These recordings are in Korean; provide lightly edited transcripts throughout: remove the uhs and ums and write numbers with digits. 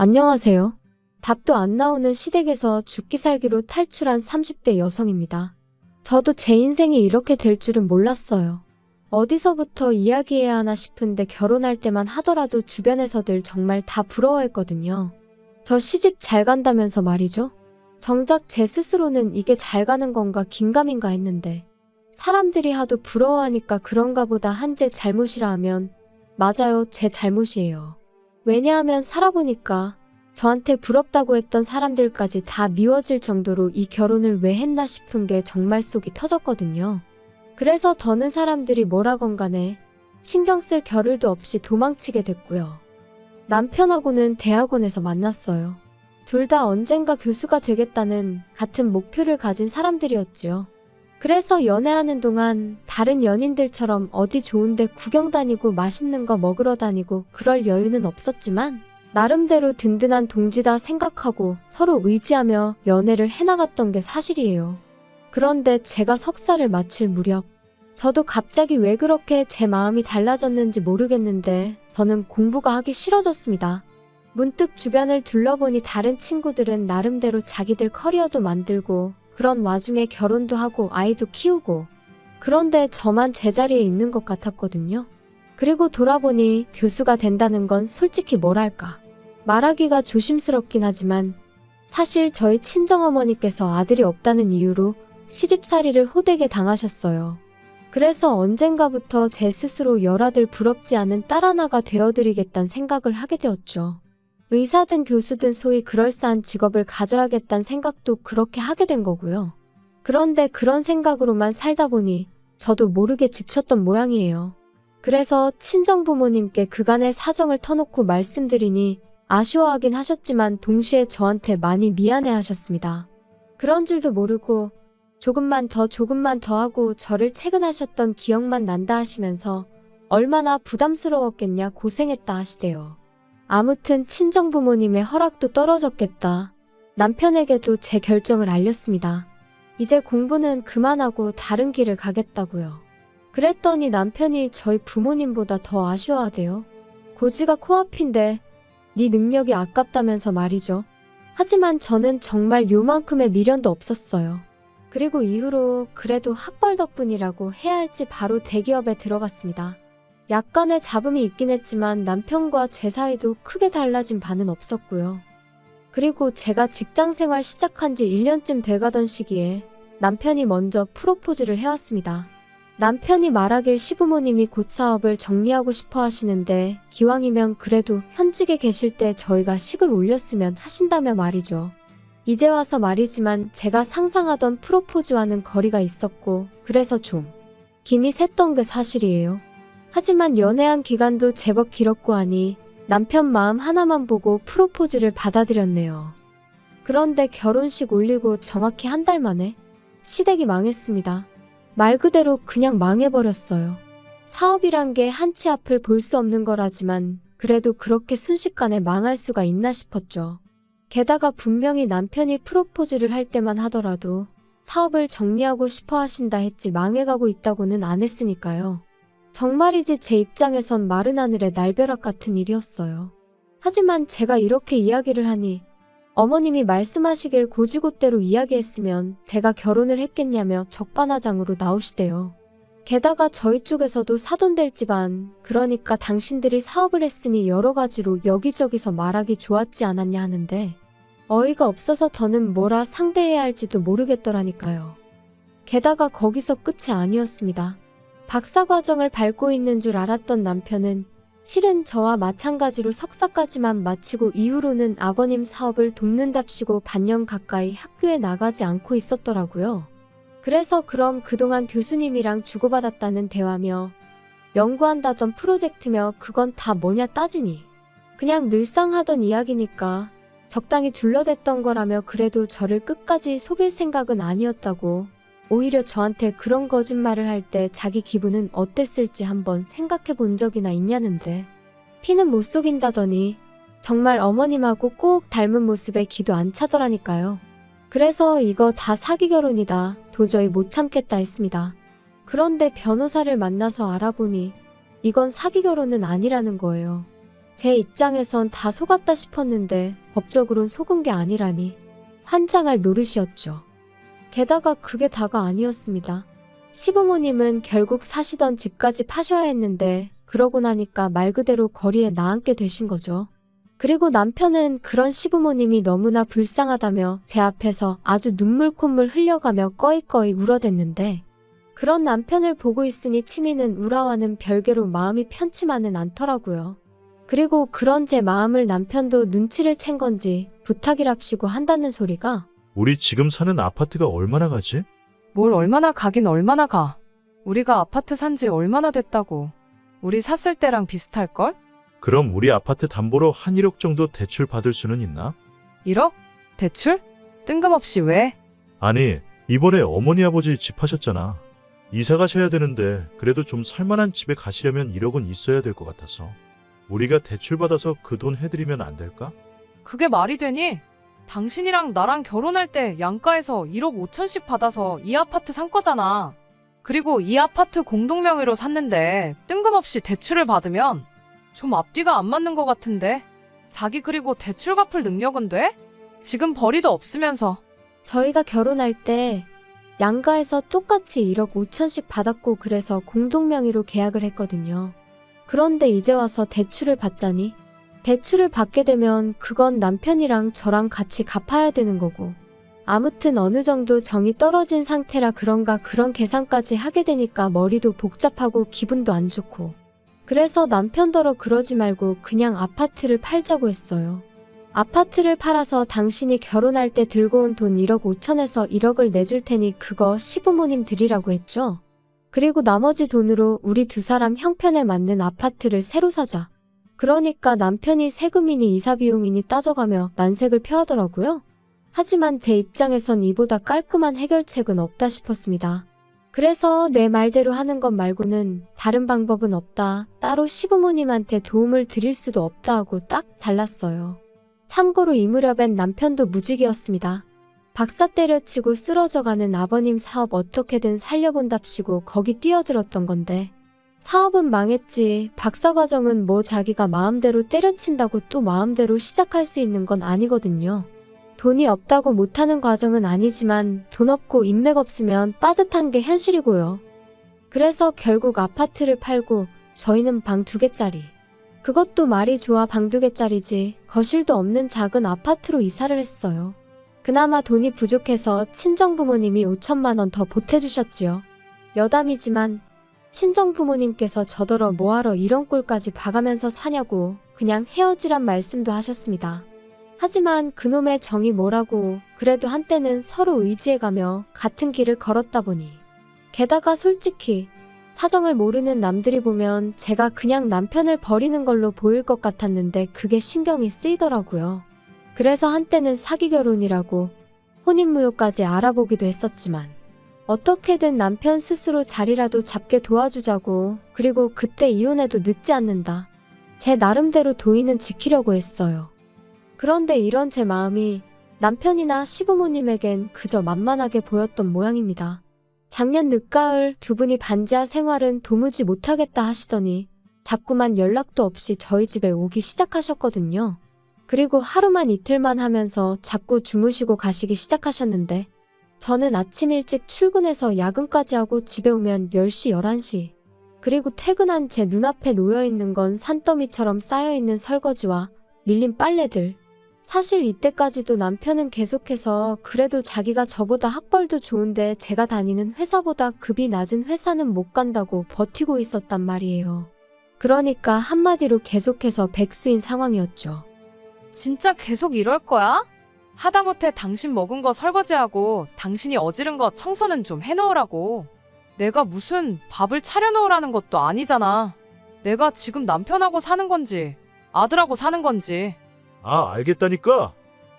안녕하세요. 답도 안 나오는 시댁에서 죽기 살기로 탈출한 30대 여성입니다. 저도 제 인생이 이렇게 될 줄은 몰랐어요. 어디서부터 이야기해야 하나 싶은데 결혼할 때만 하더라도 주변에서들 정말 다 부러워했거든요. 저 시집 잘 간다면서 말이죠. 정작 제 스스로는 이게 잘 가는 건가 긴가민가 했는데 사람들이 하도 부러워하니까 그런가 보다 한 제 잘못이라 하면 맞아요, 제 잘못이에요. 왜냐하면 살아보니까 저한테 부럽다고 했던 사람들까지 다 미워질 정도로 이 결혼을 왜 했나 싶은 게 정말 속이 터졌거든요. 그래서 더는 사람들이 뭐라건 간에 신경 쓸 겨를도 없이 도망치게 됐고요. 남편하고는 대학원에서 만났어요. 둘 다 언젠가 교수가 되겠다는 같은 목표를 가진 사람들이었지요. 그래서 연애하는 동안 다른 연인들처럼 어디 좋은데 구경 다니고 맛있는 거 먹으러 다니고 그럴 여유는 없었지만 나름대로 든든한 동지다 생각하고 서로 의지하며 연애를 해나갔던 게 사실이에요. 그런데 제가 석사를 마칠 무렵 저도 갑자기 왜 그렇게 제 마음이 달라졌는지 모르겠는데 저는 공부가 하기 싫어졌습니다. 문득 주변을 둘러보니 다른 친구들은 나름대로 자기들 커리어도 만들고 그런 와중에 결혼도 하고 아이도 키우고 그런데 저만 제자리에 있는 것 같았거든요. 그리고 돌아보니 교수가 된다는 건 솔직히 뭐랄까 말하기가 조심스럽긴 하지만 사실 저희 친정어머니께서 아들이 없다는 이유로 시집살이를 호되게 당하셨어요. 그래서 언젠가부터 제 스스로 열아들 부럽지 않은 딸 하나가 되어드리겠다는 생각을 하게 되었죠. 의사든 교수든 소위 그럴싸한 직업을 가져야겠다는 생각도 그렇게 하게 된 거고요. 그런데 그런 생각으로만 살다 보니 저도 모르게 지쳤던 모양이에요. 그래서 친정부모님께 그간의 사정을 터놓고 말씀드리니 아쉬워하긴 하셨지만 동시에 저한테 많이 미안해 하셨습니다. 그런 줄도 모르고 조금만 더 하고 저를 채근하셨던 기억만 난다 하시면서 얼마나 부담스러웠겠냐 고생했다 하시대요. 아무튼 친정부모님의 허락도 떨어졌겠다. 남편에게도 제 결정을 알렸습니다. 이제 공부는 그만하고 다른 길을 가겠다고요. 그랬더니 남편이 저희 부모님보다 더 아쉬워하대요. 고지가 코앞인데 네 능력이 아깝다면서 말이죠. 하지만 저는 정말 요만큼의 미련도 없었어요. 그리고 이후로 그래도 학벌 덕분이라고 해야 할지 바로 대기업에 들어갔습니다. 약간의 잡음이 있긴 했지만 남편과 제 사이도 크게 달라진 바는 없었고요. 그리고 제가 직장생활 시작한 지 1년쯤 돼가던 시기에 남편이 먼저 프로포즈를 해왔습니다. 남편이 말하길 시부모님이 곧 사업을 정리하고 싶어 하시는데 기왕이면 그래도 현직에 계실 때 저희가 식을 올렸으면 하신다며 말이죠. 이제 와서 말이지만 제가 상상하던 프로포즈와는 거리가 있었고 그래서 좀 김이 샜던 게 사실이에요. 하지만 연애한 기간도 제법 길었고 하니 남편 마음 하나만 보고 프로포즈를 받아들였네요. 그런데 결혼식 올리고 정확히 한 달 만에 시댁이 망했습니다. 말 그대로 그냥 망해버렸어요. 사업이란 게 한치 앞을 볼 수 없는 거라지만 그래도 그렇게 순식간에 망할 수가 있나 싶었죠. 게다가 분명히 남편이 프로포즈를 할 때만 하더라도 사업을 정리하고 싶어 하신다 했지 망해가고 있다고는 안 했으니까요. 정말이지 제 입장에선 마른 하늘의 날벼락 같은 일이었어요. 하지만 제가 이렇게 이야기를 하니 어머님이 말씀하시길 고지고대로 이야기했으면 제가 결혼을 했겠냐며 적반하장으로 나오시대요. 게다가 저희 쪽에서도 사돈될 집안, 그러니까 당신들이 사업을 했으니 여러 가지로 여기저기서 말하기 좋았지 않았냐 하는데 어이가 없어서 더는 뭐라 상대해야 할지도 모르겠더라니까요. 게다가 거기서 끝이 아니었습니다. 박사과정을 밟고 있는 줄 알았던 남편은 실은 저와 마찬가지로 석사까지만 마치고 이후로는 아버님 사업을 돕는답시고 반년 가까이 학교에 나가지 않고 있었더라고요. 그래서 그럼 그동안 교수님이랑 주고받았다는 대화며 연구한다던 프로젝트며 그건 다 뭐냐 따지니 그냥 늘상 하던 이야기니까 적당히 둘러댔던 거라며 그래도 저를 끝까지 속일 생각은 아니었다고 오히려 저한테 그런 거짓말을 할 때 자기 기분은 어땠을지 한번 생각해 본 적이나 있냐는데 피는 못 속인다더니 정말 어머님하고 꼭 닮은 모습에 기도 안 차더라니까요. 그래서 이거 다 사기 결혼이다. 도저히 못 참겠다 했습니다. 그런데 변호사를 만나서 알아보니 이건 사기 결혼은 아니라는 거예요. 제 입장에선 다 속았다 싶었는데 법적으론 속은 게 아니라니 환장할 노릇이었죠. 게다가 그게 다가 아니었습니다. 시부모님은 결국 사시던 집까지 파셔야 했는데 그러고 나니까 말 그대로 거리에 나앉게 되신 거죠. 그리고 남편은 그런 시부모님이 너무나 불쌍하다며 제 앞에서 아주 눈물 콧물 흘려가며 꺼이꺼이 울어댔는데 그런 남편을 보고 있으니 치미는 우라와는 별개로 마음이 편치만은 않더라고요. 그리고 그런 제 마음을 남편도 눈치를 챈 건지 부탁이랍시고 한다는 소리가 우리 지금 사는 아파트가 얼마나 가지? 뭘 얼마나 가긴 얼마나 가. 우리가 아파트 산지 얼마나 됐다고. 우리 샀을 때랑 비슷할걸? 그럼 우리 아파트 담보로 한 1억 정도 대출 받을 수는 있나? 1억? 대출? 뜬금없이 왜? 아니, 이번에 어머니 아버지 집 하셨잖아. 이사 가셔야 되는데 그래도 좀 살만한 집에 가시려면 1억은 있어야 될 것 같아서. 우리가 대출 받아서 그 돈 해드리면 안 될까? 그게 말이 되니? 당신이랑 나랑 결혼할 때 양가에서 1억 5천씩 받아서 이 아파트 산 거잖아. 그리고 이 아파트 공동명의로 샀는데 뜬금없이 대출을 받으면 좀 앞뒤가 안 맞는 것 같은데? 자기 그리고 대출 갚을 능력은 돼? 지금 벌이도 없으면서. 저희가 결혼할 때 양가에서 똑같이 1억 5천씩 받았고 그래서 공동명의로 계약을 했거든요. 그런데 이제 와서 대출을 받자니 대출을 받게 되면 그건 남편이랑 저랑 같이 갚아야 되는 거고 아무튼 어느 정도 정이 떨어진 상태라 그런가 그런 계산까지 하게 되니까 머리도 복잡하고 기분도 안 좋고 그래서 남편더러 그러지 말고 그냥 아파트를 팔자고 했어요. 아파트를 팔아서 당신이 결혼할 때 들고 온 돈 1억 5천에서 1억을 내줄 테니 그거 시부모님 드리라고 했죠. 그리고 나머지 돈으로 우리 두 사람 형편에 맞는 아파트를 새로 사자. 그러니까 남편이 세금이니 이사 비용이니 따져가며 난색을 표하더라고요. 하지만 제 입장에선 이보다 깔끔한 해결책은 없다 싶었습니다. 그래서 내 말대로 하는 것 말고는 다른 방법은 없다. 따로 시부모님한테 도움을 드릴 수도 없다 하고 딱 잘랐어요. 참고로 이 무렵엔 남편도 무직이었습니다. 박사 때려치고 쓰러져가는 아버님 사업 어떻게든 살려본답시고 거기 뛰어들었던 건데 사업은 망했지. 박사과정은 뭐 자기가 마음대로 때려친다고 또 마음대로 시작할 수 있는 건 아니거든요. 돈이 없다고 못하는 과정은 아니지만 돈 없고 인맥 없으면 빠듯한 게 현실이고요. 그래서 결국 아파트를 팔고 저희는 방 2개짜리. 그것도 말이 좋아 방 2개짜리지 거실도 없는 작은 아파트로 이사를 했어요. 그나마 돈이 부족해서 친정부모님이 5천만 원 더 보태주셨지요. 여담이지만 친정부모님께서 저더러 뭐하러 이런 꼴까지 봐가면서 사냐고 그냥 헤어지란 말씀도 하셨습니다. 하지만 그놈의 정이 뭐라고 그래도 한때는 서로 의지해가며 같은 길을 걸었다 보니 게다가 솔직히 사정을 모르는 남들이 보면 제가 그냥 남편을 버리는 걸로 보일 것 같았는데 그게 신경이 쓰이더라고요. 그래서 한때는 사기 결혼이라고 혼인무효까지 알아보기도 했었지만 어떻게든 남편 스스로 자리라도 잡게 도와주자고 그리고 그때 이혼해도 늦지 않는다. 제 나름대로 도의는 지키려고 했어요. 그런데 이런 제 마음이 남편이나 시부모님에겐 그저 만만하게 보였던 모양입니다. 작년 늦가을 두 분이 반지하 생활은 도무지 못하겠다 하시더니 자꾸만 연락도 없이 저희 집에 오기 시작하셨거든요. 그리고 하루만 이틀만 하면서 자꾸 주무시고 가시기 시작하셨는데 저는 아침 일찍 출근해서 야근까지 하고 집에 오면 10시, 11시. 그리고 퇴근한 제 눈앞에 놓여있는 건 산더미처럼 쌓여있는 설거지와 밀린 빨래들. 사실 이때까지도 남편은 계속해서 그래도 자기가 저보다 학벌도 좋은데 제가 다니는 회사보다 급이 낮은 회사는 못 간다고 버티고 있었단 말이에요. 그러니까 한마디로 계속해서 백수인 상황이었죠. 진짜 계속 이럴 거야? 하다못해 당신 먹은 거 설거지하고 당신이 어지른 거 청소는 좀 해놓으라고. 내가 무슨 밥을 차려놓으라는 것도 아니잖아. 내가 지금 남편하고 사는 건지 아들하고 사는 건지. 아, 알겠다니까.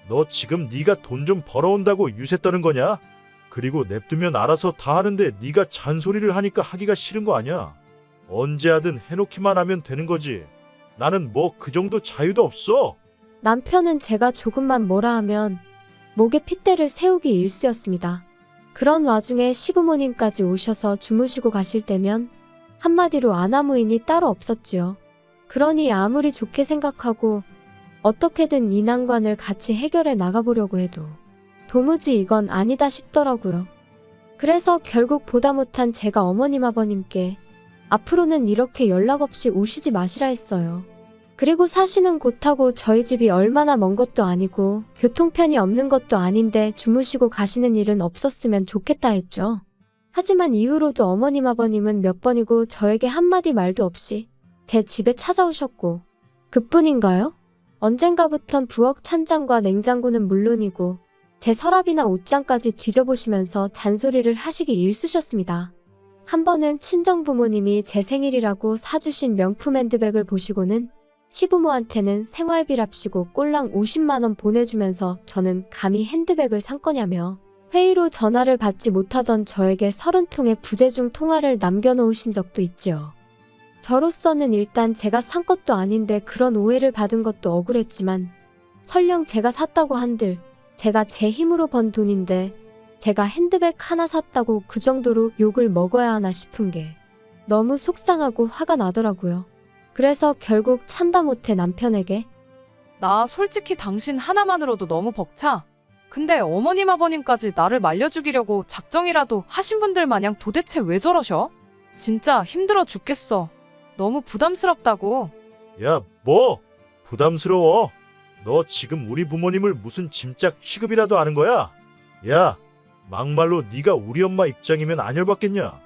너 지금 네가 돈 좀 벌어온다고 유세 떠는 거냐? 그리고 냅두면 알아서 다 하는데 네가 잔소리를 하니까 하기가 싫은 거 아니야? 언제 하든 해놓기만 하면 되는 거지. 나는 뭐 그 정도 자유도 없어. 남편은 제가 조금만 뭐라 하면 목에 핏대를 세우기 일쑤였습니다. 그런 와중에 시부모님까지 오셔서 주무시고 가실 때면 한마디로 아나무인이 따로 없었지요. 그러니 아무리 좋게 생각하고 어떻게든 이 난관을 같이 해결해 나가보려고 해도 도무지 이건 아니다 싶더라고요. 그래서 결국 보다 못한 제가 어머님 아버님께 앞으로는 이렇게 연락 없이 오시지 마시라 했어요. 그리고 사시는 곳하고 저희 집이 얼마나 먼 것도 아니고 교통편이 없는 것도 아닌데 주무시고 가시는 일은 없었으면 좋겠다 했죠. 하지만 이후로도 어머님 아버님은 몇 번이고 저에게 한마디 말도 없이 제 집에 찾아오셨고 그뿐인가요? 언젠가부턴 부엌 찬장과 냉장고는 물론이고 제 서랍이나 옷장까지 뒤져보시면서 잔소리를 하시기 일쑤셨습니다. 한 번은 친정부모님이 제 생일이라고 사주신 명품 핸드백을 보시고는 시부모한테는 생활비랍시고 꼴랑 50만 원 보내주면서 저는 감히 핸드백을 산 거냐며 회의로 전화를 받지 못하던 저에게 30통의 부재중 통화를 남겨놓으신 적도 있지요. 저로서는 일단 제가 산 것도 아닌데 그런 오해를 받은 것도 억울했지만 설령 제가 샀다고 한들 제가 제 힘으로 번 돈인데 제가 핸드백 하나 샀다고 그 정도로 욕을 먹어야 하나 싶은 게 너무 속상하고 화가 나더라고요. 그래서 결국 참다 못해 남편에게 나 솔직히 당신 하나만으로도 너무 벅차. 근데 어머님 아버님까지 나를 말려죽이려고 작정이라도 하신 분들 마냥 도대체 왜 저러셔? 진짜 힘들어 죽겠어. 너무 부담스럽다고. 야, 뭐? 부담스러워? 너 지금 우리 부모님을 무슨 짐짝 취급이라도 하는 거야? 야, 막말로 네가 우리 엄마 입장이면 안 열받겠냐?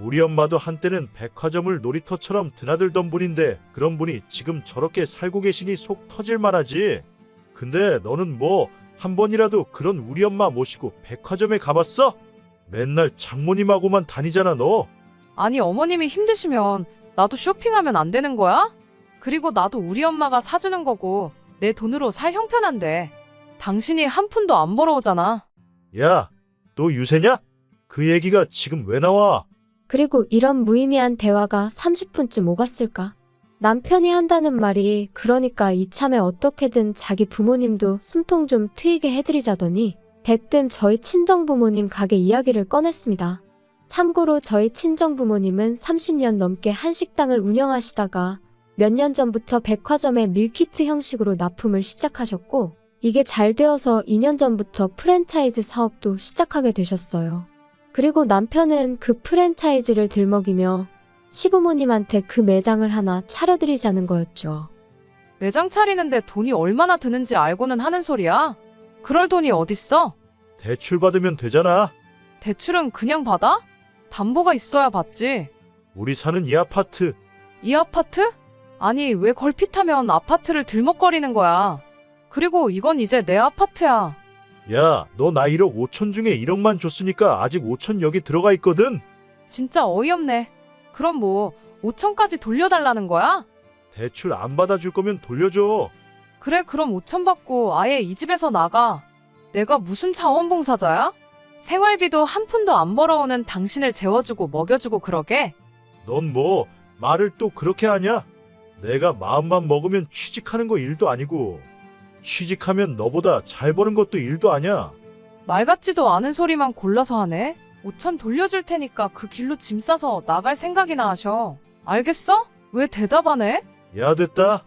우리 엄마도 한때는 백화점을 놀이터처럼 드나들던 분인데 그런 분이 지금 저렇게 살고 계시니 속 터질 만하지. 근데 너는 뭐 한 번이라도 그런 우리 엄마 모시고 백화점에 가봤어? 맨날 장모님하고만 다니잖아 너. 아니 어머님이 힘드시면 나도 쇼핑하면 안 되는 거야? 그리고 나도 우리 엄마가 사주는 거고 내 돈으로 살 형편한데 당신이 한 푼도 안 벌어오잖아. 야, 너 유세냐? 그 얘기가 지금 왜 나와? 그리고 이런 무의미한 대화가 30분쯤 오갔을까? 남편이 한다는 말이 그러니까 이참에 어떻게든 자기 부모님도 숨통 좀 트이게 해드리자더니 대뜸 저희 친정부모님 가게 이야기를 꺼냈습니다. 참고로 저희 친정부모님은 30년 넘게 한식당을 운영하시다가 몇 년 전부터 백화점의 밀키트 형식으로 납품을 시작하셨고 이게 잘 되어서 2년 전부터 프랜차이즈 사업도 시작하게 되셨어요. 그리고 남편은 그 프랜차이즈를 들먹이며 시부모님한테 그 매장을 하나 차려드리자는 거였죠. 매장 차리는데 돈이 얼마나 드는지 알고는 하는 소리야? 그럴 돈이 어딨어? 대출 받으면 되잖아. 대출은 그냥 받아? 담보가 있어야 받지. 우리 사는 이 아파트. 이 아파트? 아니 왜 걸핏하면 아파트를 들먹거리는 거야. 그리고 이건 이제 내 아파트야. 야, 너 나 1억 5천 중에 1억만 줬으니까 아직 5천 여기 들어가 있거든. 진짜 어이없네. 그럼 뭐 5천까지 돌려달라는 거야? 대출 안 받아줄 거면 돌려줘. 그래 그럼 5천 받고 아예 이 집에서 나가. 내가 무슨 자원봉사자야? 생활비도 한 푼도 안 벌어오는 당신을 재워주고 먹여주고 그러게? 넌 뭐 말을 또 그렇게 하냐? 내가 마음만 먹으면 취직하는 거 일도 아니고 취직하면 너보다 잘 버는 것도 일도 아니야. 말 같지도 않은 소리만 골라서 하네. 5천 돌려줄 테니까 그 길로 짐 싸서 나갈 생각이나 하셔. 알겠어? 왜 대답 안 해? 야, 됐다.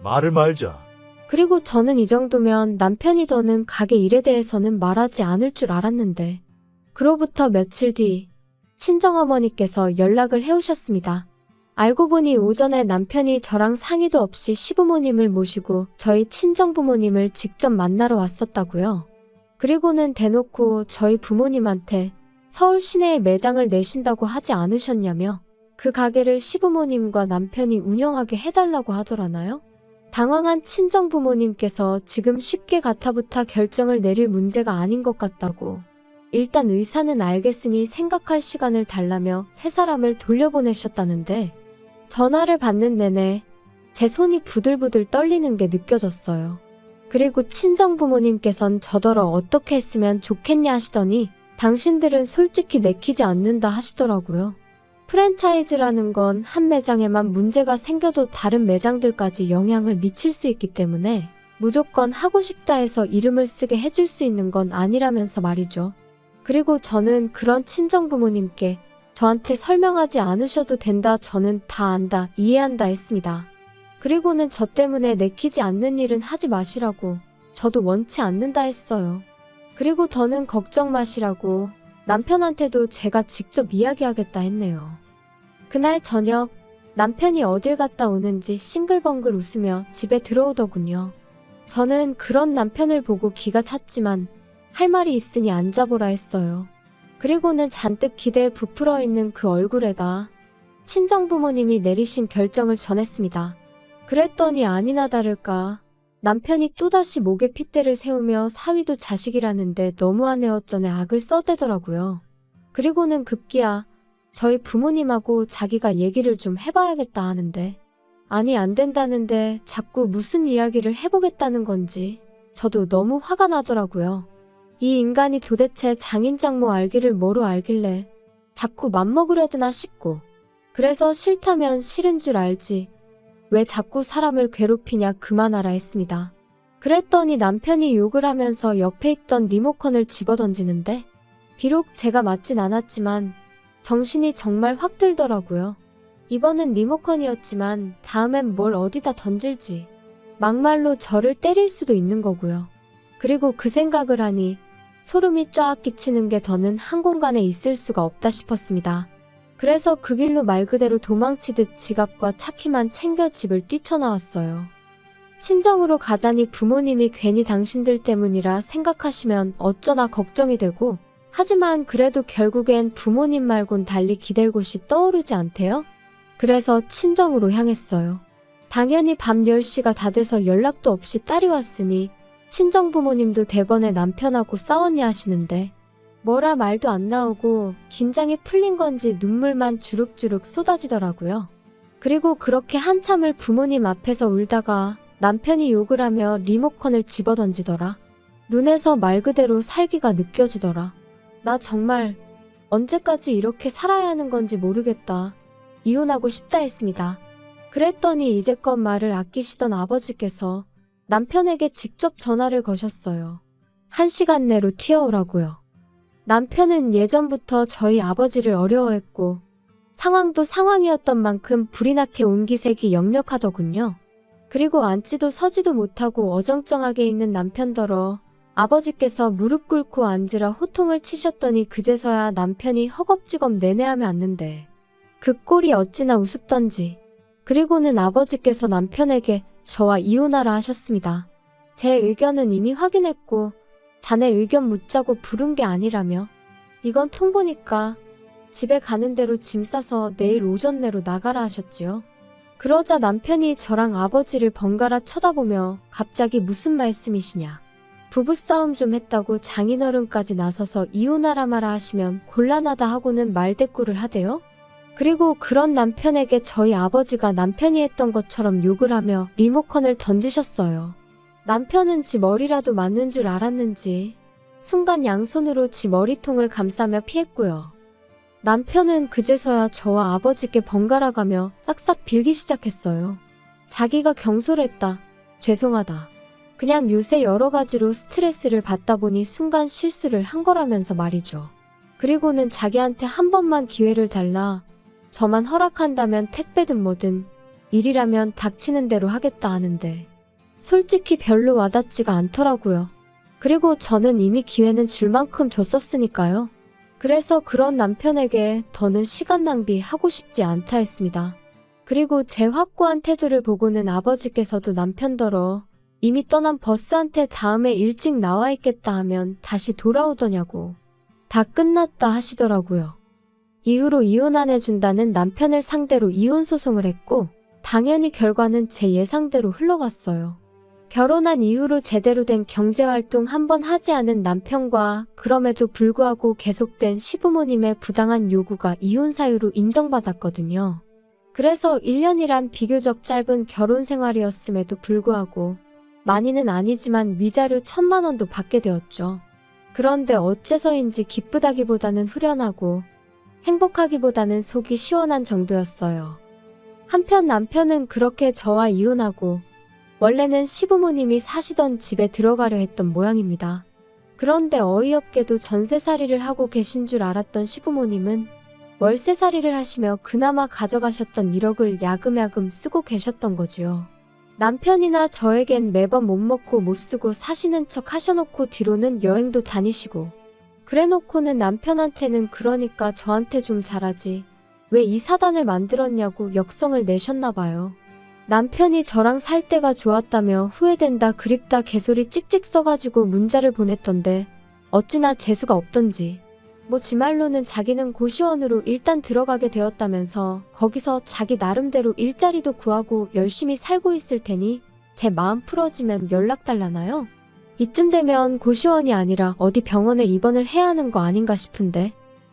말을 말자. 그리고 저는 이 정도면 남편이 더는 가게 일에 대해서는 말하지 않을 줄 알았는데 그로부터 며칠 뒤 친정어머니께서 연락을 해오셨습니다. 알고 보니 오전에 남편이 저랑 상의도 없이 시부모님을 모시고 저희 친정부모님을 직접 만나러 왔었다고요. 그리고는 대놓고 저희 부모님한테 서울 시내에 매장을 내신다고 하지 않으셨냐며 그 가게를 시부모님과 남편이 운영하게 해달라고 하더라나요? 당황한 친정부모님께서 지금 쉽게 가타부타 결정을 내릴 문제가 아닌 것 같다고 일단 의사는 알겠으니 생각할 시간을 달라며 세 사람을 돌려보내셨다는데 전화를 받는 내내 제 손이 부들부들 떨리는 게 느껴졌어요. 그리고 친정부모님께선 저더러 어떻게 했으면 좋겠냐 하시더니 당신들은 솔직히 내키지 않는다 하시더라고요. 프랜차이즈라는 건 한 매장에만 문제가 생겨도 다른 매장들까지 영향을 미칠 수 있기 때문에 무조건 하고 싶다 해서 이름을 쓰게 해줄 수 있는 건 아니라면서 말이죠. 그리고 저는 그런 친정부모님께 저한테 설명하지 않으셔도 된다, 저는 다 안다, 이해한다 했습니다. 그리고는 저 때문에 내키지 않는 일은 하지 마시라고 저도 원치 않는다 했어요. 그리고 더는 걱정 마시라고 남편한테도 제가 직접 이야기하겠다 했네요. 그날 저녁 남편이 어딜 갔다 오는지 싱글벙글 웃으며 집에 들어오더군요. 저는 그런 남편을 보고 기가 찼지만 할 말이 있으니 앉아보라 했어요. 그리고는 잔뜩 기대에 부풀어 있는 그 얼굴에다 친정부모님이 내리신 결정을 전했습니다. 그랬더니 아니나 다를까 남편이 또다시 목에 핏대를 세우며 사위도 자식이라는데 너무하네 어쩌네 악을 써대더라고요. 그리고는 급기야 저희 부모님하고 자기가 얘기를 좀 해봐야겠다 하는데 아니 안 된다는데 자꾸 무슨 이야기를 해보겠다는 건지 저도 너무 화가 나더라고요. 이 인간이 도대체 장인장모 알기를 뭐로 알길래 자꾸 맘먹으려 드나 싶고 그래서 싫다면 싫은 줄 알지 왜 자꾸 사람을 괴롭히냐 그만하라 했습니다. 그랬더니 남편이 욕을 하면서 옆에 있던 리모컨을 집어던지는데 비록 제가 맞진 않았지만 정신이 정말 확 들더라고요. 이번엔 리모컨이었지만 다음엔 뭘 어디다 던질지 막말로 저를 때릴 수도 있는 거고요. 그리고 그 생각을 하니 소름이 쫙 끼치는 게 더는 한 공간에 있을 수가 없다 싶었습니다. 그래서 그 길로 말 그대로 도망치듯 지갑과 차키만 챙겨 집을 뛰쳐나왔어요. 친정으로 가자니 부모님이 괜히 당신들 때문이라 생각하시면 어쩌나 걱정이 되고 하지만 그래도 결국엔 부모님 말곤 달리 기댈 곳이 떠오르지 않대요? 그래서 친정으로 향했어요. 당연히 밤 10시가 다 돼서 연락도 없이 딸이 왔으니 친정 부모님도 대번에 남편하고 싸웠냐 하시는데 뭐라 말도 안 나오고 긴장이 풀린 건지 눈물만 주룩주룩 쏟아지더라고요. 그리고 그렇게 한참을 부모님 앞에서 울다가 남편이 욕을 하며 리모컨을 집어던지더라. 눈에서 말 그대로 살기가 느껴지더라. 나 정말 언제까지 이렇게 살아야 하는 건지 모르겠다. 이혼하고 싶다 했습니다. 그랬더니 이제껏 말을 아끼시던 아버지께서 남편에게 직접 전화를 거셨어요. 1시간 내로 튀어오라고요. 남편은 예전부터 저희 아버지를 어려워했고 상황도 상황이었던 만큼 불이 나게 온기색이 역력하더군요. 그리고 앉지도 서지도 못하고 어정쩡하게 있는 남편더러 아버지께서 무릎 꿇고 앉으라 호통을 치셨더니 그제서야 남편이 허겁지겁 내내하며 앉는데 그 꼴이 어찌나 우습던지. 그리고는 아버지께서 남편에게 저와 이혼하라 하셨습니다. 제 의견은 이미 확인했고 자네 의견 묻자고 부른 게 아니라며 이건 통보니까 집에 가는 대로 짐 싸서 내일 오전 내로 나가라 하셨지요. 그러자 남편이 저랑 아버지를 번갈아 쳐다보며 갑자기 무슨 말씀이시냐. 부부싸움 좀 했다고 장인어른까지 나서서 이혼하라 마라 하시면 곤란하다 하고는 말대꾸를 하대요. 그리고 그런 남편에게 저희 아버지가 남편이 했던 것처럼 욕을 하며 리모컨을 던지셨어요. 남편은 지 머리라도 맞는 줄 알았는지 순간 양손으로 지 머리통을 감싸며 피했고요. 남편은 그제서야 저와 아버지께 번갈아 가며 싹싹 빌기 시작했어요. 자기가 경솔했다. 죄송하다. 그냥 요새 여러 가지로 스트레스를 받다 보니 순간 실수를 한 거라면서 말이죠. 그리고는 자기한테 한 번만 기회를 달라. 저만 허락한다면 택배든 뭐든 일이라면 닥치는 대로 하겠다 하는데 솔직히 별로 와닿지가 않더라고요. 그리고 저는 이미 기회는 줄 만큼 줬었으니까요. 그래서 그런 남편에게 더는 시간 낭비하고 싶지 않다 했습니다. 그리고 제 확고한 태도를 보고는 아버지께서도 남편더러 이미 떠난 버스한테 다음에 일찍 나와 있겠다 하면 다시 돌아오더냐고 다 끝났다 하시더라고요. 이후로 이혼 안 해준다는 남편을 상대로 이혼 소송을 했고 당연히 결과는 제 예상대로 흘러갔어요. 결혼한 이후로 제대로 된 경제활동 한 번 하지 않은 남편과 그럼에도 불구하고 계속된 시부모님의 부당한 요구가 이혼 사유로 인정받았거든요. 그래서 1년이란 비교적 짧은 결혼 생활이었음에도 불구하고 많이는 아니지만 위자료 1,000만 원도 받게 되었죠. 그런데 어째서인지 기쁘다기보다는 후련하고 행복하기보다는 속이 시원한 정도였어요. 한편 남편은 그렇게 저와 이혼하고 원래는 시부모님이 사시던 집에 들어가려 했던 모양입니다. 그런데 어이없게도 전세살이를 하고 계신 줄 알았던 시부모님은 월세살이를 하시며 그나마 가져가셨던 1억을 야금야금 쓰고 계셨던 거지요. 남편이나 저에겐 매번 못 먹고 못 쓰고 사시는 척 하셔놓고 뒤로는 여행도 다니시고 그래놓고는 남편한테는 그러니까 저한테 좀 잘하지. 왜 이 사단을 만들었냐고 역성을 내셨나봐요. 남편이 저랑 살 때가 좋았다며 후회된다 그립다 개소리 찍찍 써가지고 문자를 보냈던데 어찌나 재수가 없던지. 뭐 지 말로는 자기는 고시원으로 일단 들어가게 되었다면서 거기서 자기 나름대로 일자리도 구하고 열심히 살고 있을 테니 제 마음 풀어지면 연락 달라나요? 이쯤 되면 고시원이 아니라 어디 병원에 입원을 해야 하는 거 아닌가 싶은데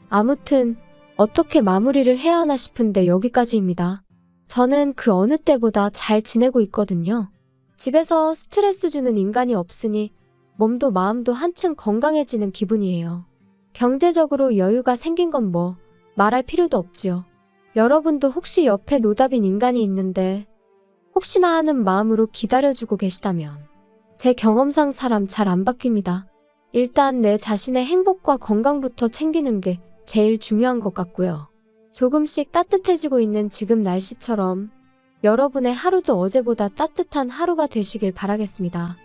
아무튼 어떻게 마무리를 해야 하나 싶은데 여기까지입니다. 저는 그 어느 때보다 잘 지내고 있거든요. 집에서 스트레스 주는 인간이 없으니 몸도 마음도 한층 건강해지는 기분이에요. 경제적으로 여유가 생긴 건 뭐 말할 필요도 없지요. 여러분도 혹시 옆에 노답인 인간이 있는데 혹시나 하는 마음으로 기다려주고 계시다면 제 경험상 사람 잘 안 바뀝니다. 일단 내 자신의 행복과 건강부터 챙기는 게 제일 중요한 것 같고요. 조금씩 따뜻해지고 있는 지금 날씨처럼 여러분의 하루도 어제보다 따뜻한 하루가 되시길 바라겠습니다.